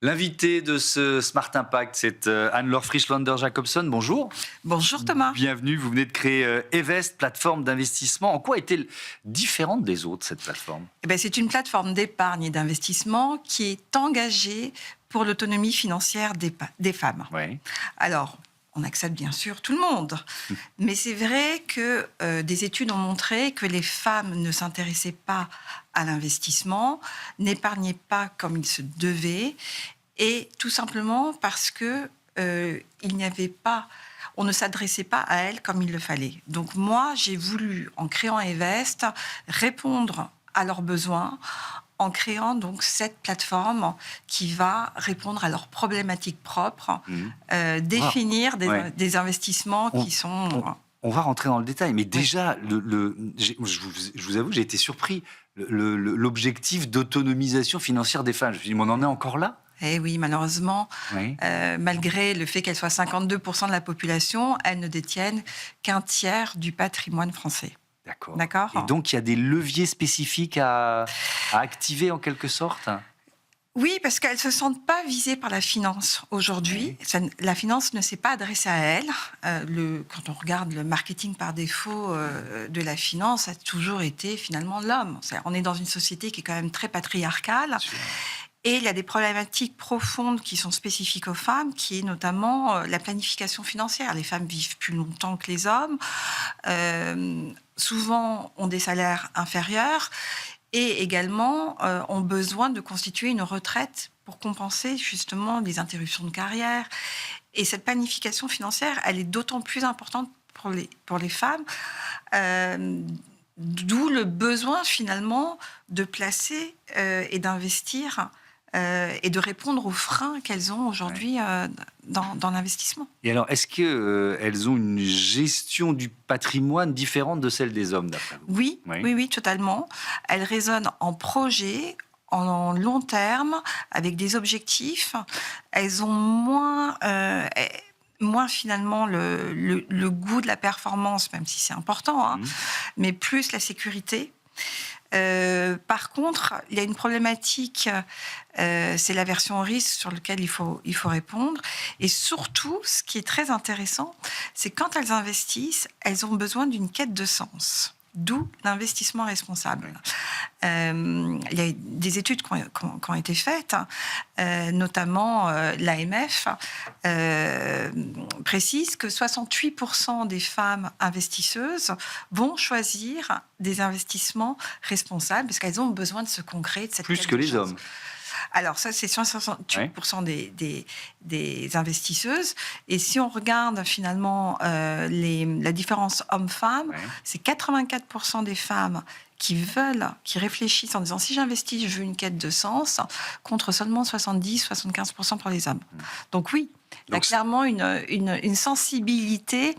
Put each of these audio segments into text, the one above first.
L'invité de ce Smart Impact, c'est Anne-Laure Frischlander-Jacobson. Bonjour. Bonjour Thomas. Bienvenue, vous venez de créer Evest, plateforme d'investissement. En quoi est-elle différente des autres, cette plateforme ? C'est une plateforme d'épargne et d'investissement qui est engagée pour l'autonomie financière des femmes. Oui. Alors, on accepte bien sûr tout le monde, mais c'est vrai que des études ont montré que les femmes ne s'intéressaient pas à l'investissement, n'épargnaient pas comme il se devait, et tout simplement parce que il n'y avait pas, on ne s'adressait pas à elles comme il le fallait. Donc moi, j'ai voulu, en créant Evest, répondre à leurs besoins en créant donc cette plateforme qui va répondre à leurs problématiques propres, définir des investissements qui sont... On va rentrer dans le détail, mais déjà, je vous avoue, j'ai été surpris. L'objectif d'autonomisation financière des femmes, je me suis dit, mais on en est encore là ? Eh oui, malheureusement, Oui. Malgré le fait qu'elles soient 52% de la population, elles ne détiennent qu'un tiers du patrimoine français. D'accord. Et donc, il y a des leviers spécifiques à activer en quelque sorte ? Oui, parce qu'elles ne se sentent pas visées par la finance aujourd'hui. Oui. La finance ne s'est pas adressée à elles. Quand on regarde le marketing par défaut de la finance, ça a toujours été finalement l'homme. On est dans une société qui est quand même très patriarcale. Et il y a des problématiques profondes qui sont spécifiques aux femmes, qui est notamment la planification financière. Les femmes vivent plus longtemps que les hommes, souvent ont des salaires inférieurs et également ont besoin de constituer une retraite pour compenser justement les interruptions de carrière. Et cette planification financière, elle est d'autant plus importante pour les femmes, d'où le besoin finalement de placer et d'investir et de répondre aux freins qu'elles ont aujourd'hui dans l'investissement. Et alors, est-ce qu'elles ont une gestion du patrimoine différente de celle des hommes, d'après vous ? Oui, totalement. Elles raisonnent en projet, en long terme, avec des objectifs. Elles ont moins finalement le goût de la performance, même si c'est important, mais plus la sécurité. Par contre, il y a une problématique, c'est l'aversion au risque sur lequel il faut répondre. Et surtout, ce qui est très intéressant, c'est quand elles investissent, elles ont besoin d'une quête de sens. D'où l'investissement responsable. Il y a des études qui ont été faites, notamment l'AMF précise que 68% des femmes investisseuses vont choisir des investissements responsables parce qu'elles ont besoin de ce concret, de cette plus que les hommes. Alors ça, c'est 68% des investisseuses. Et si on regarde finalement la différence homme-femme, c'est 84% des femmes qui réfléchissent en disant si j'investis, je veux une quête de sens, contre seulement 70-75% pour les hommes. Donc oui, il y a clairement une sensibilité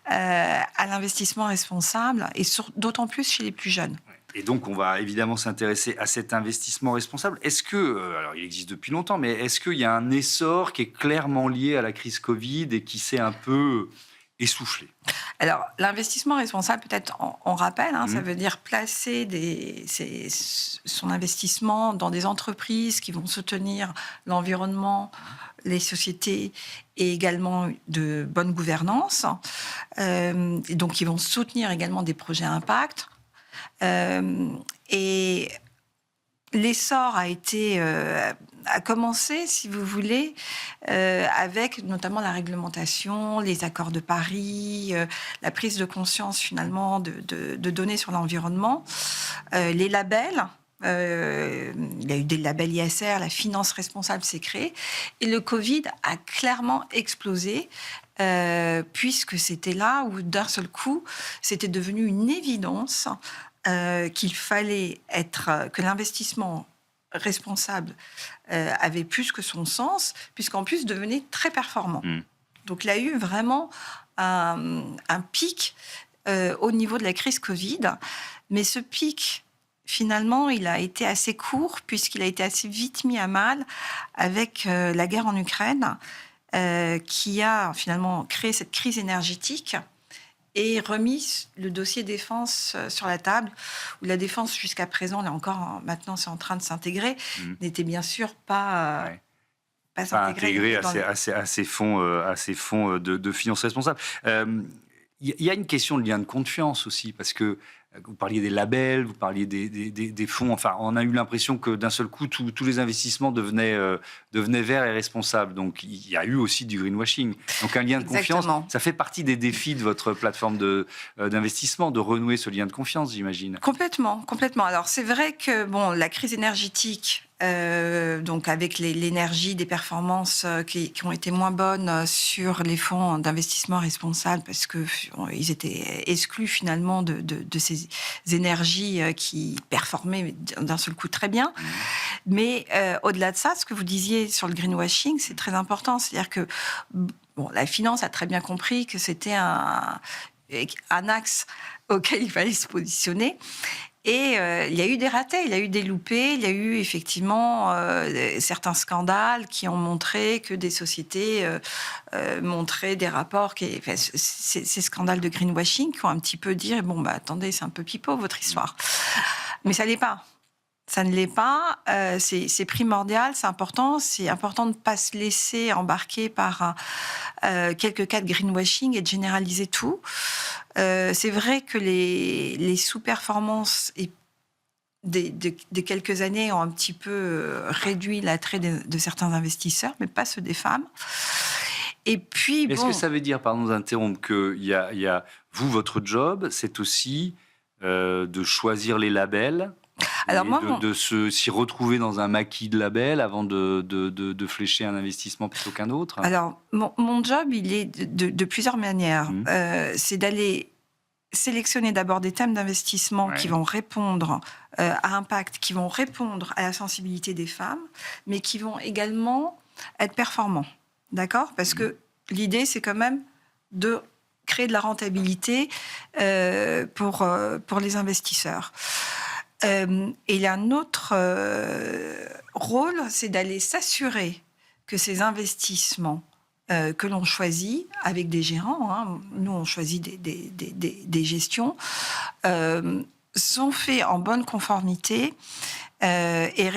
à l'investissement responsable, et d'autant plus chez les plus jeunes. Et donc, on va évidemment s'intéresser à cet investissement responsable. Est-ce que, alors il existe depuis longtemps, mais est-ce qu'il y a un essor qui est clairement lié à la crise Covid et qui s'est un peu essoufflé ? Alors, l'investissement responsable, peut-être on rappelle, ça veut dire placer son investissement dans des entreprises qui vont soutenir l'environnement, les sociétés et également de bonne gouvernance, et donc qui vont soutenir également des projets à impact. Et l'essor a commencé, si vous voulez, avec notamment la réglementation, les accords de Paris, la prise de conscience finalement de données sur l'environnement, les labels. Il y a eu des labels ISR, la finance responsable s'est créée, et le Covid a clairement explosé. Puisque c'était là où d'un seul coup, c'était devenu une évidence qu'il fallait que l'investissement responsable avait plus que son sens, puisqu'en plus devenait très performant. Donc il y a eu vraiment un pic au niveau de la crise Covid, mais ce pic, finalement, il a été assez court, puisqu'il a été assez vite mis à mal avec la guerre en Ukraine, qui a finalement créé cette crise énergétique et remis le dossier défense sur la table, où la défense, jusqu'à présent, là encore, maintenant c'est en train de s'intégrer, n'était bien sûr pas pas intégré à ces fonds de finances responsables. Il y a une question de lien de confiance aussi, parce que vous parliez des labels, vous parliez des fonds. Enfin, on a eu l'impression que d'un seul coup, tous les investissements devenaient verts et responsables. Donc, il y a eu aussi du greenwashing. Donc, un lien de confiance, ça fait partie des défis de votre plateforme d'investissement, de renouer ce lien de confiance, j'imagine. Complètement. Alors, c'est vrai que la crise énergétique, donc avec l'énergie, des performances qui ont été moins bonnes sur les fonds d'investissement responsables parce qu'ils étaient exclus finalement de ces énergies qui performaient d'un seul coup très bien. Mais au-delà de ça, ce que vous disiez sur le greenwashing, c'est très important. C'est-à-dire que la finance a très bien compris que c'était un axe auquel il fallait se positionner. Et il y a eu des ratés, il y a eu des loupés, il y a eu effectivement certains scandales qui ont montré que des sociétés montraient des rapports, ces scandales de greenwashing qui ont un petit peu dit attendez, c'est un peu pipeau votre histoire. Mais ça l'est pas. Ça ne l'est pas, c'est primordial, c'est important de ne pas se laisser embarquer par quelques cas de greenwashing et de généraliser tout. C'est vrai que les sous-performances de quelques années ont un petit peu réduit l'attrait de certains investisseurs, mais pas ceux des femmes. Et puis, Est-ce que ça veut dire, pardon d'interrompre, que vous, votre job, c'est aussi de choisir les labels? Alors de s'y retrouver dans un maquis de labels avant de flécher un investissement plutôt qu'un autre? Alors, mon job, il est de plusieurs manières. C'est d'aller sélectionner d'abord des thèmes d'investissement qui vont répondre à impact, qui vont répondre à la sensibilité des femmes, mais qui vont également être performants. D'accord ? Parce que l'idée, c'est quand même de créer de la rentabilité pour les investisseurs. Et il y a un autre rôle, c'est d'aller s'assurer que ces investissements que l'on choisit avec des gérants, nous on choisit des gestions, sont faits en bonne conformité et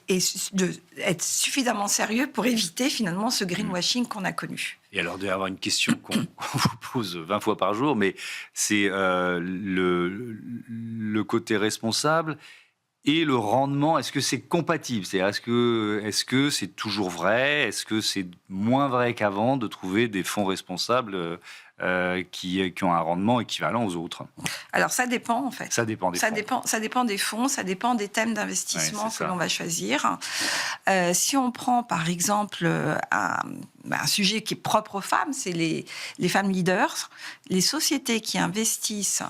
être suffisamment sérieux pour éviter finalement ce greenwashing qu'on a connu. Et alors, il doit y avoir une question qu'on vous pose 20 fois par jour, mais c'est le côté responsable et le rendement. Est-ce que c'est compatible? C'est-à-dire, est-ce que c'est toujours vrai? Est-ce que c'est moins vrai qu'avant de trouver des fonds responsables qui ont un rendement équivalent aux autres? Alors, ça dépend, en fait. Ça dépend des fonds. Ça dépend des fonds, ça dépend des thèmes d'investissement que l'on va choisir. Si on prend, par exemple, un sujet qui est propre aux femmes, c'est les femmes leaders, les sociétés qui investissent,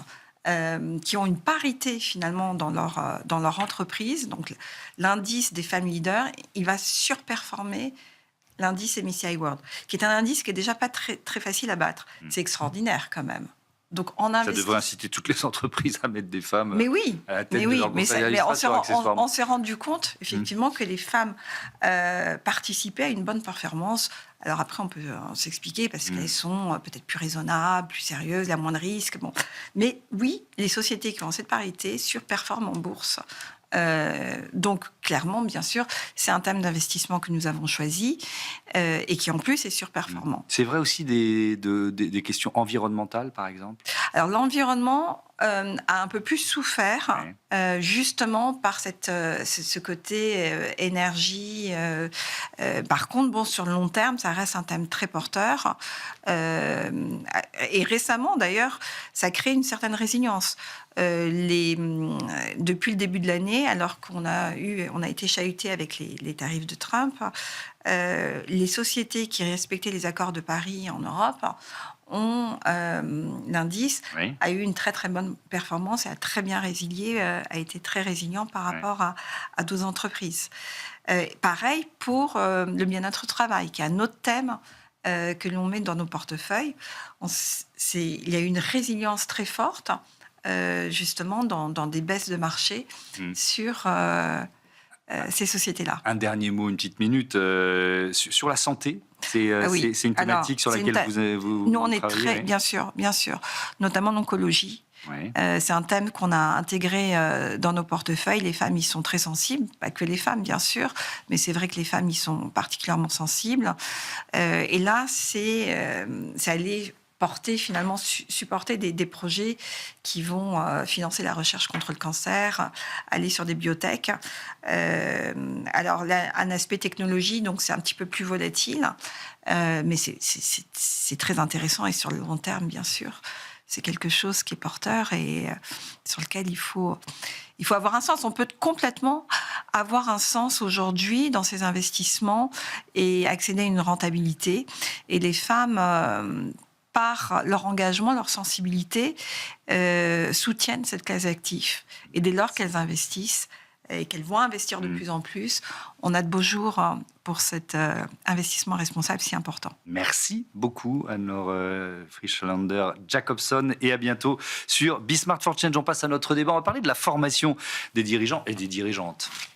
qui ont une parité, finalement, dans leur entreprise. Donc, l'indice des femmes leaders, il va surperformer l'indice MSCI World, qui est un indice qui est déjà pas très, très facile à battre. C'est extraordinaire quand même. Donc, ça devrait inciter toutes les entreprises à mettre des femmes à la tête de leur conseil d'administration. On s'est rendu compte, effectivement, que les femmes participaient à une bonne performance. Alors après, on peut s'expliquer parce qu'elles sont peut-être plus raisonnables, plus sérieuses, il y a moins de risques. Mais oui, les sociétés qui ont cette parité surperforment en bourse. Donc, clairement, bien sûr, c'est un thème d'investissement que nous avons choisi et qui, en plus, est surperformant. C'est vrai aussi des questions environnementales, par exemple? Alors, l'environnement a un peu plus souffert, justement, par ce côté énergie. Par contre, sur le long terme, ça reste un thème très porteur. Et récemment, d'ailleurs, ça crée une certaine résilience. Depuis le début de l'année, alors qu'on a été chahuté avec les tarifs de Trump, les sociétés qui respectaient les accords de Paris en Europe l'indice a eu une très très bonne performance et a très bien résilié, a été très résilient par rapport à d'autres entreprises. Pareil pour le bien-être au travail, qui est un autre thème que l'on met dans nos portefeuilles. Il y a eu une résilience très forte, justement, dans des baisses de marché sur ces sociétés-là. Un dernier mot, une petite minute, sur la santé. C'est une thématique sur laquelle vous nous, on est travaillez, bien sûr, notamment l'oncologie. Oui. C'est un thème qu'on a intégré dans nos portefeuilles. Les femmes y sont très sensibles, pas que les femmes bien sûr, mais c'est vrai que les femmes y sont particulièrement sensibles. Et là, c'est aller porter finalement, supporter des projets qui vont financer la recherche contre le cancer, aller sur des biotech. Alors là, un aspect technologie, donc c'est un petit peu plus volatile, mais c'est très intéressant et sur le long terme, bien sûr. C'est quelque chose qui est porteur et sur lequel il faut avoir un sens. On peut complètement avoir un sens aujourd'hui dans ces investissements et accéder à une rentabilité. Et les femmes, par leur engagement, leur sensibilité, soutiennent cette classe d'actifs. Et dès lors qu'elles investissent et qu'elles vont investir de plus en plus, on a de beaux jours pour cet investissement responsable si important. Merci beaucoup, Anne-Laure Frischlander-Jacobson, et à bientôt sur Be Smart for Change. On passe à notre débat. On va parler de la formation des dirigeants et des dirigeantes.